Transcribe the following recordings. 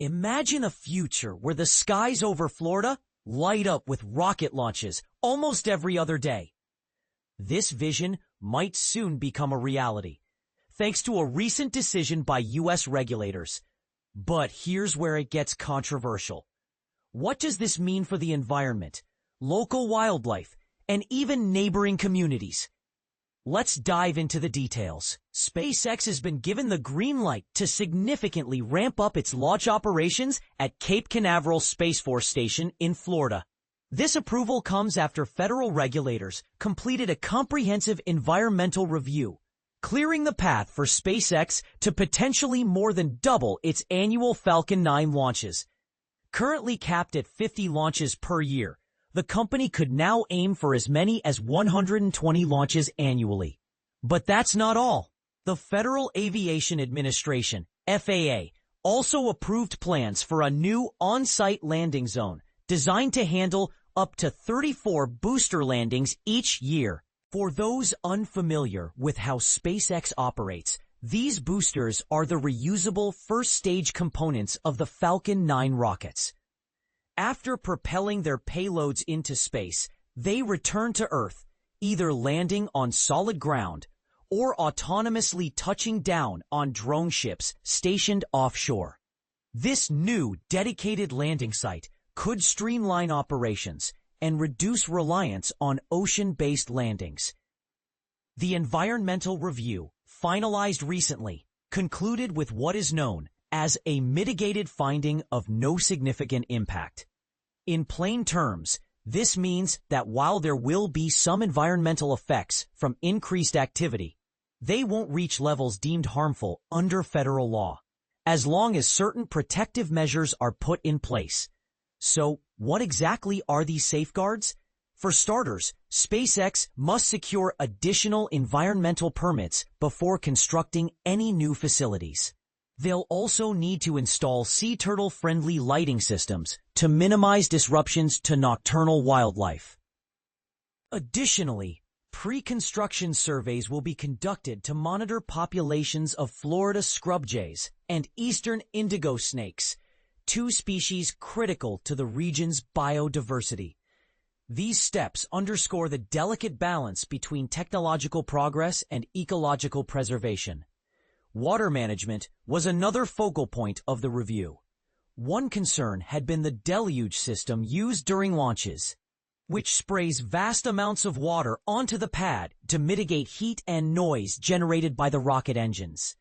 Imagine a future where the skies over Florida light up with rocket launches almost every other day. This vision might soon become a reality, thanks to a recent decision by U.S. regulators. But here's where it gets controversial. What does this mean for the environment, local wildlife, and even neighboring communities? Let's dive into the details. SpaceX has been given the green light to significantly ramp up its launch operations at Cape Canaveral Space Force Station in Florida. This approval comes after federal regulators completed a comprehensive environmental review, clearing the path for SpaceX to potentially more than double its annual Falcon 9 launches. Currently capped at 50 launches per year, the company could now aim for as many as 120 launches annually. But that's not all. The Federal Aviation Administration, FAA, also approved plans for a new on-site landing zone designed to handle up to 34 booster landings each year. For those unfamiliar with how SpaceX operates, these boosters are the reusable first-stage components of the Falcon 9 rockets. After propelling their payloads into space, they return to Earth, either landing on solid ground or autonomously touching down on drone ships stationed offshore. This new dedicated landing site could streamline operations and reduce reliance on ocean-based landings. The environmental review, finalized recently, concluded with what is known as a mitigated finding of no significant impact. In plain terms, this means that while there will be some environmental effects from increased activity, they won't reach levels deemed harmful under federal law, as long as certain protective measures are put in place. So, what exactly are these safeguards? For starters, SpaceX must secure additional environmental permits before constructing any new facilities. They'll also need to install sea turtle-friendly lighting systems to minimize disruptions to nocturnal wildlife. Additionally, pre-construction surveys will be conducted to monitor populations of Florida scrub jays and eastern indigo snakes, two species critical to the region's biodiversity. These steps underscore the delicate balance between technological progress and ecological preservation. Water management was another focal point of the review. One concern had been the deluge system used during launches, which sprays vast amounts of water onto the pad to mitigate heat and noise generated by the rocket engines.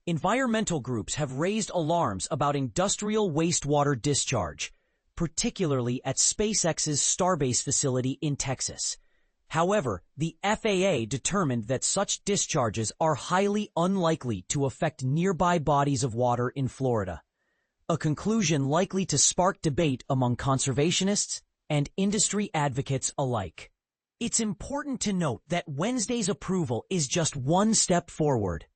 Environmental groups have raised alarms about industrial wastewater discharge, particularly at SpaceX's Starbase facility in Texas. However, the FAA determined that such discharges are highly unlikely to affect nearby bodies of water in Florida, a conclusion likely to spark debate among conservationists and industry advocates alike. It's important to note that Wednesday's approval is just one step forward.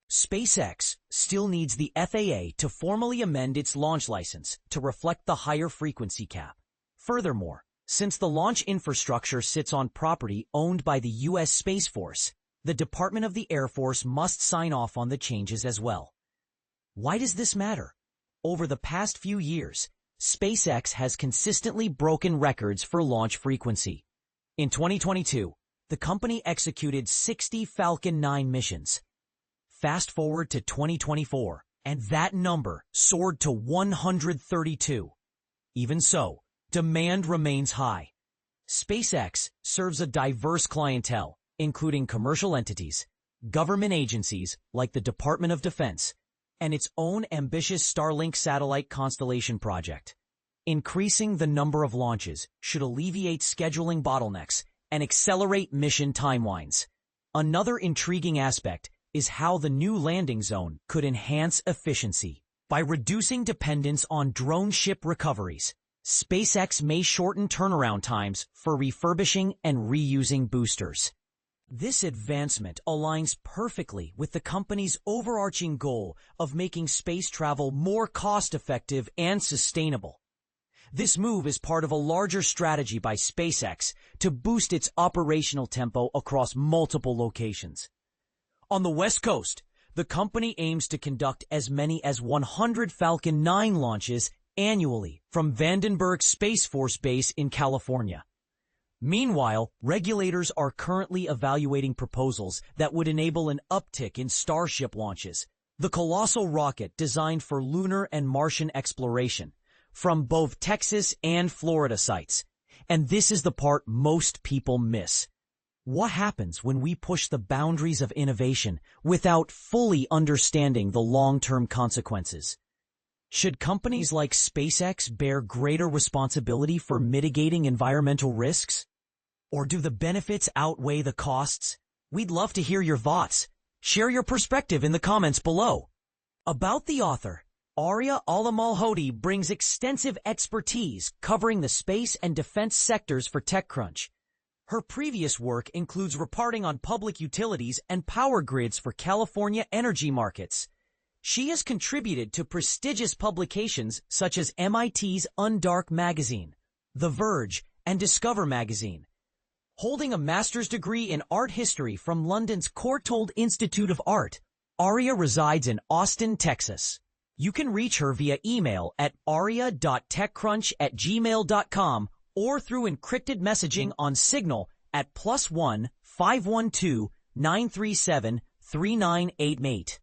SpaceX still needs the FAA to formally amend its launch license to reflect the higher frequency cap. Furthermore, since the launch infrastructure sits on property owned by the U.S. Space Force, the Department of the Air Force must sign off on the changes as well. Why does this matter? Over the past few years, SpaceX has consistently broken records for launch frequency. In 2022, the company executed 60 Falcon 9 missions. Fast forward to 2024, and that number soared to 132. Even so, demand remains high. SpaceX serves a diverse clientele, including commercial entities, government agencies like the Department of Defense, and its own ambitious Starlink satellite constellation project. Increasing the number of launches should alleviate scheduling bottlenecks and accelerate mission timelines. Another intriguing aspect is how the new landing zone could enhance efficiency. By reducing dependence on drone ship recoveries, SpaceX may shorten turnaround times for refurbishing and reusing boosters. This advancement aligns perfectly with the company's overarching goal of making space travel more cost-effective and sustainable. This move is part of a larger strategy by SpaceX to boost its operational tempo across multiple locations. On the West Coast, the company aims to conduct as many as 100 Falcon 9 launches annually from Vandenberg Space Force Base in California. Meanwhile, regulators are currently evaluating proposals that would enable an uptick in Starship launches, the colossal rocket designed for lunar and Martian exploration, from both Texas and Florida sites. And this is the part most people miss. What happens when we push the boundaries of innovation without fully understanding the long-term consequences? Should companies like SpaceX bear greater responsibility for mitigating environmental risks? Or do the benefits outweigh the costs? We'd love to hear your thoughts. Share your perspective in the comments below. About the author, Arya Al-Malhoti brings extensive expertise covering the space and defense sectors for TechCrunch. Her previous work includes reporting on public utilities and power grids for California energy markets. She has contributed to prestigious publications such as MIT's Undark magazine, The Verge, and Discover magazine. Holding a master's degree in art history from London's Courtauld Institute of Art, Arya resides in Austin, Texas. You can reach her via email at arya.techcrunch@gmail.com or through encrypted messaging on Signal at +1 512 937 3988.